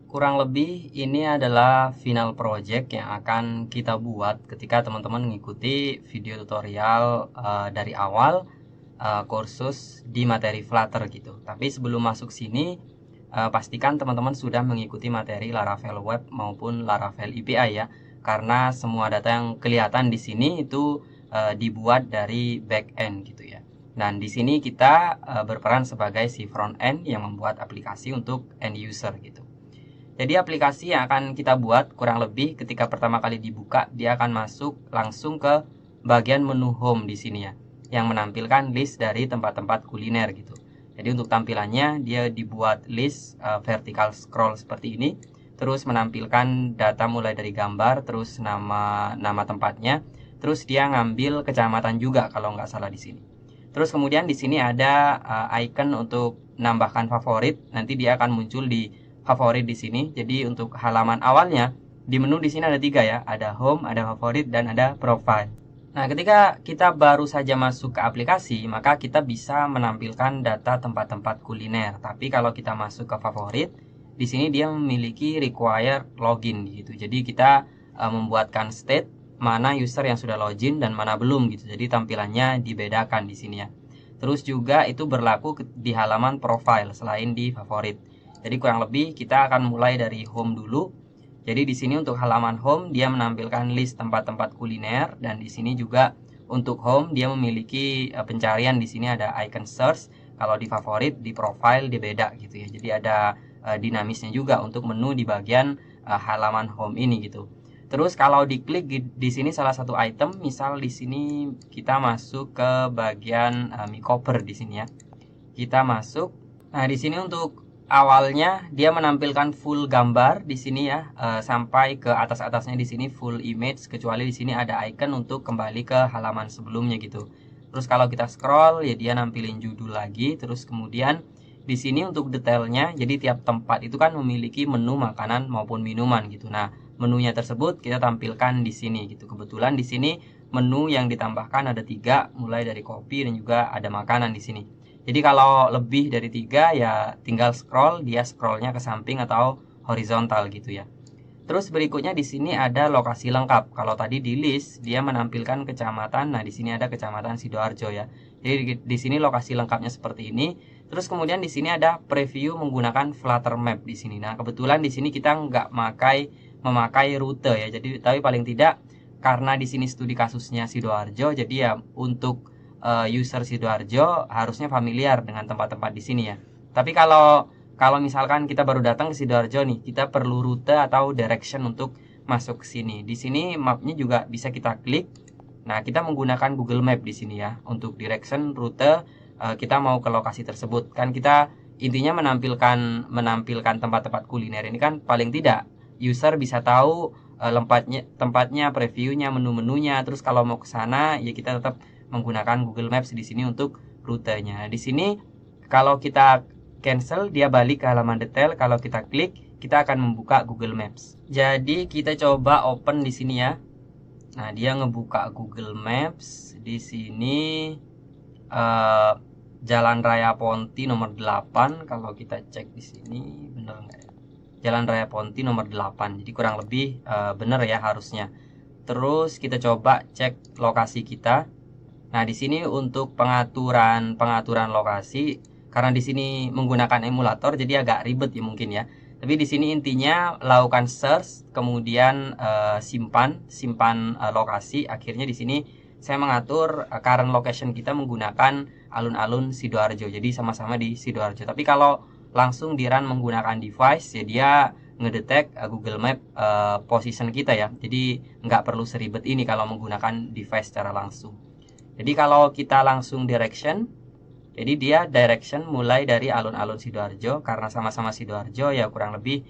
Kurang lebih ini adalah final project yang akan kita buat ketika teman-teman mengikuti video tutorial dari awal kursus di materi Flutter gitu. Tapi sebelum masuk sini, pastikan teman-teman sudah mengikuti materi Laravel Web maupun Laravel API ya. Karena semua data yang kelihatan di sini itu dibuat dari backend gitu ya. Dan di sini kita berperan sebagai si front end yang membuat aplikasi untuk end user gitu. Jadi aplikasi yang akan kita buat kurang lebih ketika pertama kali dibuka dia akan masuk langsung ke bagian menu home di sini ya, yang menampilkan list dari tempat-tempat kuliner gitu. Jadi untuk tampilannya dia dibuat list vertical scroll seperti ini, terus menampilkan data mulai dari gambar, terus nama tempatnya, terus dia ngambil kecamatan juga kalau nggak salah di sini. Terus kemudian di sini ada icon untuk nambahkan favorit, nanti dia akan muncul di favorit di sini. Jadi untuk halaman awalnya di menu di sini ada 3 ya, ada home, ada favorit, dan ada profile. Nah, ketika kita baru saja masuk ke aplikasi, maka kita bisa menampilkan data tempat-tempat kuliner. Tapi kalau kita masuk ke favorit, di sini dia memiliki require login gitu. Jadi kita membuatkan state mana user yang sudah login dan mana belum gitu. Jadi tampilannya dibedakan di sini ya. Terus juga itu berlaku di halaman profile selain di favorit. Jadi kurang lebih kita akan mulai dari home dulu. Jadi di sini untuk halaman home dia menampilkan list tempat-tempat kuliner, dan di sini juga untuk home dia memiliki pencarian. Di sini ada icon search. Kalau di favorit, di profile dia beda gitu ya. Jadi ada dinamisnya juga untuk menu di bagian halaman home ini gitu. Terus kalau diklik di sini salah satu item, misal di sini kita masuk ke bagian Micoper di sini ya. Kita masuk. Nah, di sini untuk awalnya dia menampilkan full gambar di sini ya, sampai ke atas-atasnya di sini full image, kecuali di sini ada icon untuk kembali ke halaman sebelumnya gitu. Terus kalau kita scroll ya dia nampilin judul lagi, terus kemudian di sini untuk detailnya, jadi tiap tempat itu kan memiliki menu makanan maupun minuman gitu. Nah, menunya tersebut kita tampilkan di sini gitu. Kebetulan di sini menu yang ditambahkan ada 3, mulai dari kopi dan juga ada makanan di sini. Jadi kalau lebih dari 3 ya tinggal scroll, dia scrollnya ke samping atau horizontal gitu ya. Terus berikutnya di sini ada lokasi lengkap. Kalau tadi di list dia menampilkan kecamatan, nah di sini ada kecamatan Sidoarjo ya. Jadi di sini lokasi lengkapnya seperti ini. Terus kemudian di sini ada preview menggunakan Flutter Map di sini. Nah kebetulan di sini kita nggak memakai rute ya. Jadi tapi paling tidak karena di sini studi kasusnya Sidoarjo, jadi ya untuk user Sidoarjo harusnya familiar dengan tempat-tempat di sini ya. Tapi kalau misalkan kita baru datang ke Sidoarjo nih, kita perlu rute atau direction untuk masuk ke sini. Di sini mapnya juga bisa kita klik. Nah, kita menggunakan Google Map di sini ya untuk direction rute, kita mau ke lokasi tersebut. Kan kita intinya menampilkan tempat-tempat kuliner ini kan paling tidak user bisa tahu tempatnya, previewnya, menu-menunya. Terus kalau mau ke sana ya kita tetap menggunakan Google Maps di sini untuk rutenya. Di sini kalau kita cancel dia balik ke halaman detail, kalau kita klik kita akan membuka Google Maps. Jadi kita coba open di sini ya. Nah, dia ngebuka Google Maps di sini Jalan Raya Ponti nomor 8. Kalau kita cek di sini bener nggak ya? Jalan Raya Ponti nomor 8. Jadi kurang lebih bener ya harusnya. Terus kita coba cek lokasi kita. Nah, di sini untuk pengaturan lokasi, karena di sini menggunakan emulator jadi agak ribet ya mungkin ya. Tapi di sini intinya lakukan search, kemudian simpan lokasi. Akhirnya di sini saya mengatur current location kita menggunakan alun-alun Sidoarjo. Jadi sama-sama di Sidoarjo. Tapi kalau langsung di run menggunakan device ya dia ngedetect Google Map position kita ya. Jadi nggak perlu seribet ini kalau menggunakan device secara langsung. Jadi kalau kita langsung direction, jadi dia direction mulai dari alun-alun Sidoarjo, karena sama-sama Sidoarjo ya kurang lebih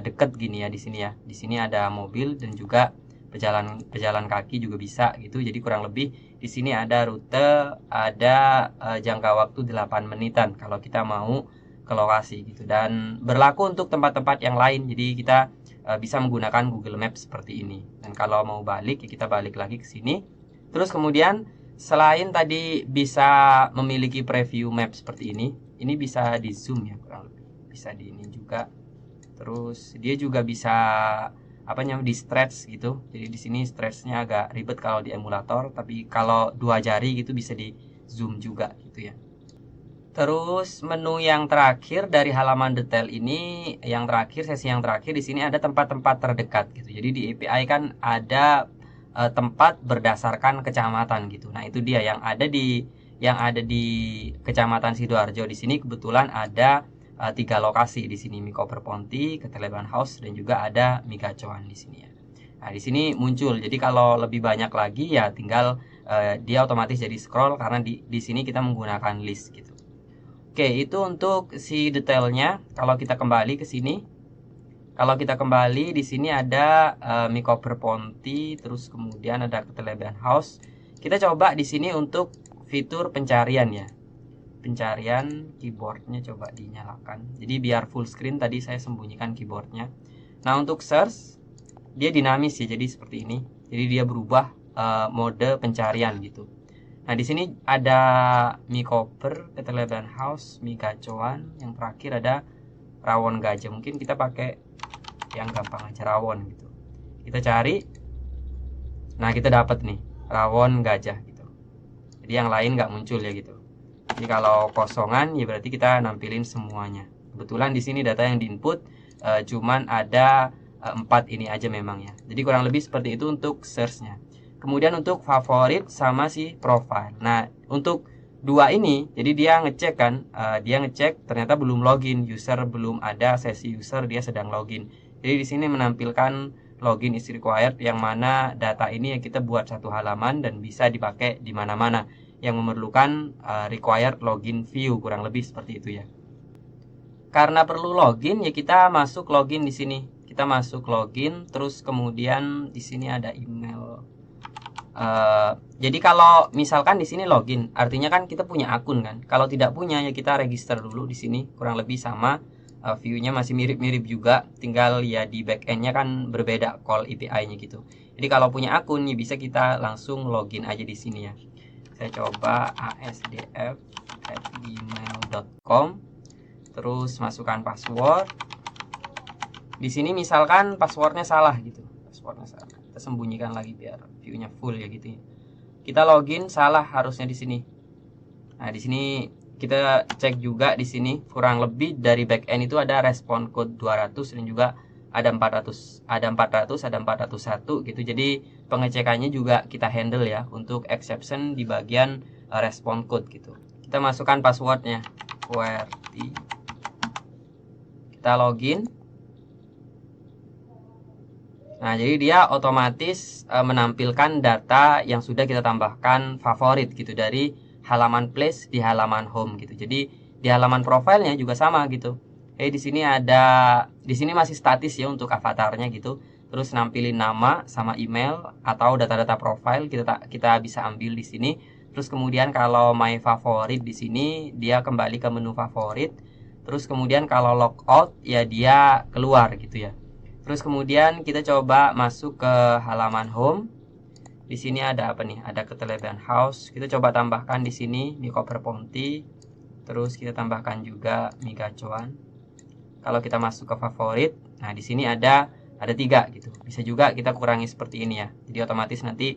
deket gini ya di sini ya. Di sini ada mobil dan juga pejalan kaki juga bisa gitu. Jadi kurang lebih di sini ada rute, ada jangka waktu 8 menitan kalau kita mau ke lokasi gitu. Dan berlaku untuk tempat-tempat yang lain. Jadi kita bisa menggunakan Google Maps seperti ini. Dan kalau mau balik ya kita balik lagi ke sini. Terus kemudian selain tadi bisa memiliki preview map seperti ini bisa di zoom ya kurang lebih. Bisa di ini juga. Terus dia juga bisa apa namanya di stretch gitu. Jadi di sini stretchnya agak ribet kalau di emulator, tapi kalau 2 jari gitu bisa di zoom juga gitu ya. Terus menu yang terakhir dari halaman detail ini, yang terakhir, sesi yang terakhir di sini ada tempat-tempat terdekat gitu. Jadi di API kan ada tempat berdasarkan kecamatan gitu. Nah, itu dia yang ada di Kecamatan Sidoarjo. Di sini kebetulan ada 3 lokasi di sini, Mikoper Ponti, Keteleban House, dan juga ada Migacoan di sini ya. Nah, di sini muncul. Jadi kalau lebih banyak lagi ya tinggal dia otomatis jadi scroll karena di sini kita menggunakan list gitu. Oke, itu untuk si detailnya. Kalau kita kembali ke sini, di sini ada Mikoper Ponti, terus kemudian ada Keteleban House. Kita coba di sini untuk fitur pencarian ya. Pencarian keyboardnya coba dinyalakan. Jadi biar full screen, tadi saya sembunyikan keyboardnya. Nah, untuk search dia dinamis ya, jadi seperti ini. Jadi dia berubah mode pencarian gitu. Nah, di sini ada Mikoper, Keteleban House, Migacoan, yang terakhir ada Rawon Gajah. Mungkin kita pakai yang gampang aja, Rawon gitu. Kita cari. Nah, kita dapat nih Rawon Gajah gitu. Jadi yang lain nggak muncul ya gitu. Jadi kalau kosongan ya berarti kita nampilin semuanya. Kebetulan di sini data yang diinput cuman ada 4 ini aja memang ya. Jadi kurang lebih seperti itu untuk search-nya. Kemudian untuk favorit sama si profile. Nah, untuk 2 ini, jadi dia ngecek kan, dia ngecek ternyata belum login, user belum ada sesi user, dia sedang login. Jadi di sini menampilkan login is required, yang mana data ini yang kita buat satu halaman dan bisa dipakai di mana-mana, yang memerlukan required login view, kurang lebih seperti itu ya. Karena perlu login ya kita masuk login di sini. Kita masuk login, terus kemudian di sini ada email. Jadi kalau misalkan di sini login, artinya kan kita punya akun kan. Kalau tidak punya ya kita register dulu di sini. Kurang lebih sama, view-nya masih mirip-mirip juga. Tinggal ya di backend-nya kan berbeda call API-nya gitu. Jadi kalau punya akun ya bisa kita langsung login aja di sini ya. Saya coba asdf@gmail.com. Terus masukkan password. Di sini misalkan passwordnya salah gitu. Passwordnya salah. Kita sembunyikan lagi biar view-nya full ya gitu ya. Kita login salah harusnya di sini. Nah, di sini kita cek juga di sini kurang lebih dari backend itu ada respon code 200 dan juga ada 400, ada 401 gitu. Jadi pengecekannya juga kita handle ya untuk exception di bagian respon code gitu. Kita masukkan passwordnya QWERTY. Kita login. Nah, jadi dia otomatis menampilkan data yang sudah kita tambahkan favorit gitu dari halaman place di halaman home gitu. Jadi di halaman profilnya juga sama gitu. Di sini masih statis ya untuk avatarnya gitu. Terus nampilin nama sama email atau data-data profile kita bisa ambil di sini. Terus kemudian kalau my favorit di sini dia kembali ke menu favorit. Terus kemudian kalau logout ya dia keluar gitu ya. Terus kemudian kita coba masuk ke halaman home. Di sini ada apa nih? Ada Keteleban House. Kita coba tambahkan di sini Mikoper Ponti. Terus kita tambahkan juga Migacoan. Kalau kita masuk ke favorit, nah di sini ada 3 gitu. Bisa juga kita kurangi seperti ini ya. Jadi otomatis nanti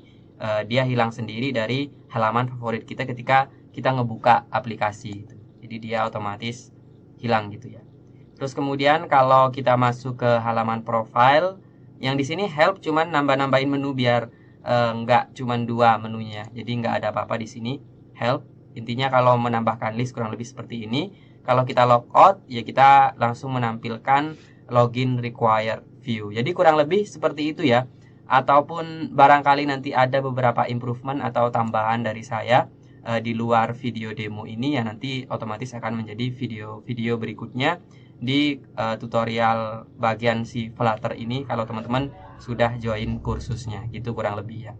dia hilang sendiri dari halaman favorit kita ketika kita ngebuka aplikasi gitu. Jadi dia otomatis hilang gitu ya. Terus kemudian kalau kita masuk ke halaman profile, yang di sini help cuman nambah-nambahin menu biar nggak cuman 2 menunya. Jadi nggak ada apa-apa di sini. Help intinya kalau menambahkan list kurang lebih seperti ini. Kalau kita logout ya kita langsung menampilkan login required view. Jadi kurang lebih seperti itu ya. Ataupun barangkali nanti ada beberapa improvement atau tambahan dari saya di luar video demo ini ya, nanti otomatis akan menjadi video berikutnya di tutorial bagian si Flutter ini kalau teman-teman sudah join kursusnya gitu kurang lebih ya.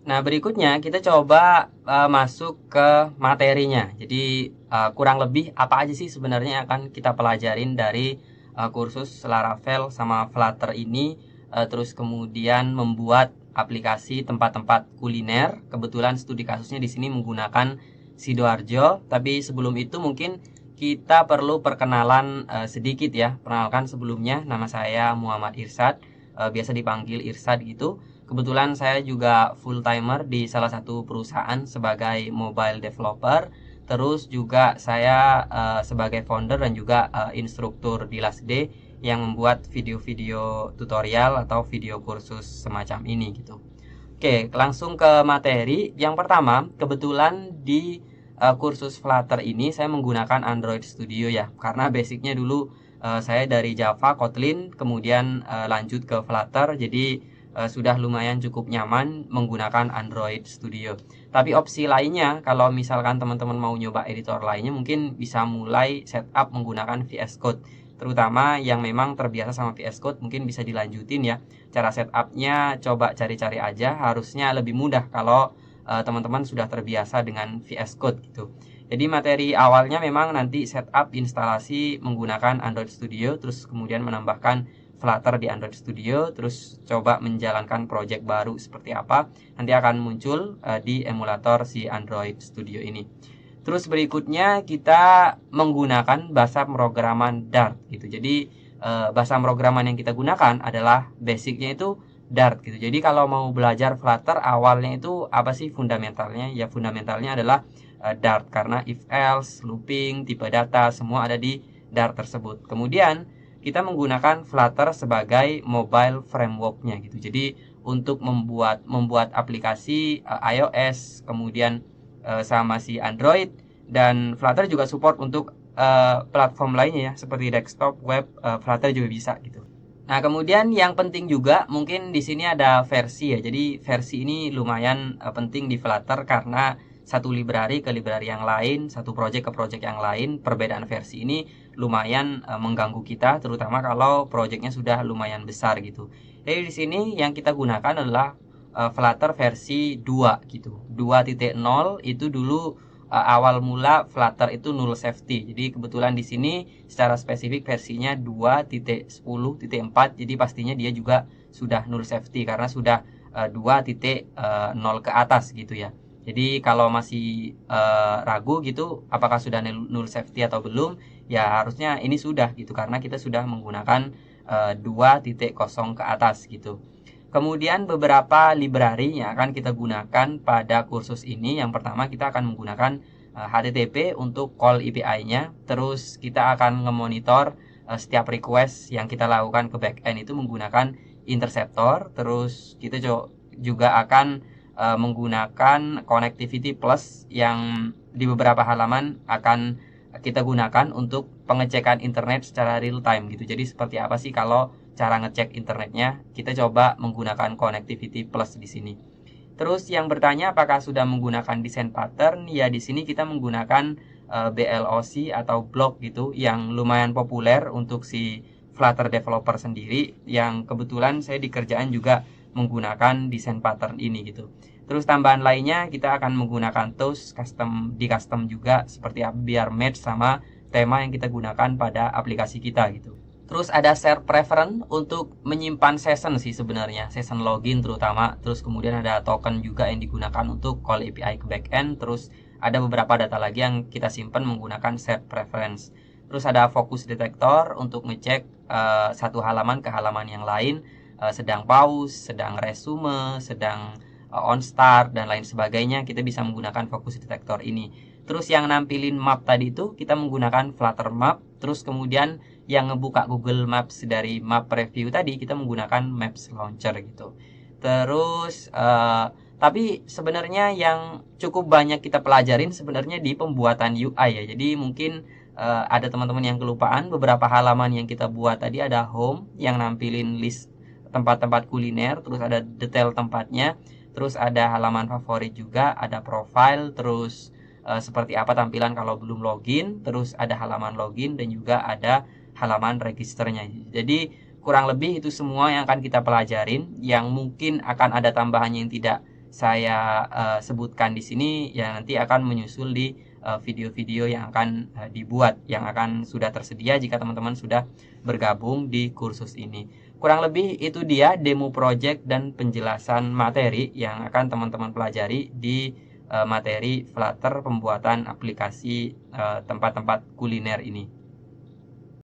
Nah, berikutnya kita coba masuk ke materinya. Jadi kurang lebih apa aja sih sebenarnya akan kita pelajarin dari kursus Laravel sama Flutter ini, terus kemudian membuat aplikasi tempat-tempat kuliner. Kebetulan studi kasusnya di sini menggunakan Sidoarjo, tapi sebelum itu mungkin kita perlu perkenalan sedikit ya. Perkenalkan sebelumnya, nama saya Muhammad Irsad, biasa dipanggil Irsad gitu. Kebetulan saya juga full timer di salah satu perusahaan sebagai mobile developer. Terus juga saya sebagai founder dan juga instruktur di Lasde yang membuat video-video tutorial atau video kursus semacam ini gitu. Oke, langsung ke materi. Yang pertama, kebetulan di kursus Flutter ini saya menggunakan Android Studio ya, karena basicnya dulu saya dari Java, Kotlin, kemudian lanjut ke Flutter, jadi sudah lumayan cukup nyaman menggunakan Android Studio. Tapi opsi lainnya, kalau misalkan teman-teman mau nyoba editor lainnya, mungkin bisa mulai setup menggunakan VS Code. Terutama yang memang terbiasa sama VS Code mungkin bisa dilanjutin ya. Cara setupnya coba cari-cari aja, harusnya lebih mudah kalau teman-teman sudah terbiasa dengan VS Code gitu. Jadi materi awalnya memang nanti setup instalasi menggunakan Android Studio, terus kemudian menambahkan Flutter di Android Studio, terus coba menjalankan project baru seperti apa, nanti akan muncul di emulator si Android Studio ini. Terus berikutnya kita menggunakan bahasa pemrograman Dart gitu. Jadi bahasa pemrograman yang kita gunakan adalah basicnya itu Dart gitu. Jadi kalau mau belajar Flutter awalnya itu apa sih fundamentalnya? Ya fundamentalnya adalah Dart, karena if else, looping, tipe data semua ada di Dart tersebut. Kemudian kita menggunakan Flutter sebagai mobile frameworknya gitu. Jadi untuk membuat aplikasi iOS, kemudian sama si Android, dan Flutter juga support untuk platform lainnya ya, seperti desktop, web, Flutter juga bisa gitu. Nah, kemudian yang penting juga mungkin di sini ada versi ya. Jadi versi ini lumayan penting di Flutter karena satu library ke library yang lain, satu project ke project yang lain, perbedaan versi ini lumayan mengganggu kita, terutama kalau projectnya sudah lumayan besar gitu. Jadi di sini yang kita gunakan adalah Flutter versi 2 gitu. 2.0 itu dulu awal mula Flutter itu null safety. Jadi kebetulan di sini secara spesifik versinya 2.10.4. Jadi pastinya dia juga sudah null safety karena sudah 2.0 ke atas gitu ya. Jadi kalau masih ragu gitu apakah sudah null safety atau belum, ya harusnya ini sudah gitu karena kita sudah menggunakan 2.0 ke atas gitu. Kemudian beberapa library yang akan kita gunakan pada kursus ini. Yang pertama kita akan menggunakan HTTP untuk call API-nya. Terus kita akan ngemonitor setiap request yang kita lakukan ke backend itu menggunakan interceptor. Terus kita juga akan menggunakan connectivity plus yang di beberapa halaman akan kita gunakan untuk pengecekan internet secara real time gitu. Jadi seperti apa sih kalau cara ngecek internetnya? Kita coba menggunakan connectivity plus di sini. Terus yang bertanya apakah sudah menggunakan desain pattern? Ya di sini kita menggunakan BLOC atau block gitu yang lumayan populer untuk si Flutter developer sendiri, yang kebetulan saya di kerjaan juga menggunakan desain pattern ini gitu. Terus tambahan lainnya kita akan menggunakan tools custom juga seperti biar match sama tema yang kita gunakan pada aplikasi kita gitu. Terus ada share preference untuk menyimpan session sih sebenarnya, session login terutama. Terus kemudian ada token juga yang digunakan untuk call API ke backend. Terus ada beberapa data lagi yang kita simpan menggunakan share preference. Terus ada focus detector untuk ngecek satu halaman ke halaman yang lain, sedang pause, sedang resume, sedang on start dan lain sebagainya. Kita bisa menggunakan focus detector ini. Terus yang nampilin map tadi itu kita menggunakan Flutter Map. Terus kemudian yang ngebuka Google Maps dari map preview tadi kita menggunakan Maps Launcher gitu. Terus tapi sebenarnya yang cukup banyak kita pelajarin sebenarnya di pembuatan UI ya. Jadi mungkin ada teman-teman yang kelupaan beberapa halaman yang kita buat tadi. Ada home yang nampilin list tempat-tempat kuliner, terus ada detail tempatnya, terus ada halaman favorit juga, ada profile, terus seperti apa tampilan kalau belum login, terus ada halaman login dan juga ada halaman registernya. Jadi kurang lebih itu semua yang akan kita pelajarin. Yang mungkin akan ada tambahannya yang tidak saya sebutkan di sini ya, nanti akan menyusul di video-video yang akan dibuat, yang akan sudah tersedia jika teman-teman sudah bergabung di kursus ini. Kurang lebih itu dia demo project dan penjelasan materi yang akan teman-teman pelajari di materi Flutter pembuatan aplikasi tempat-tempat kuliner ini.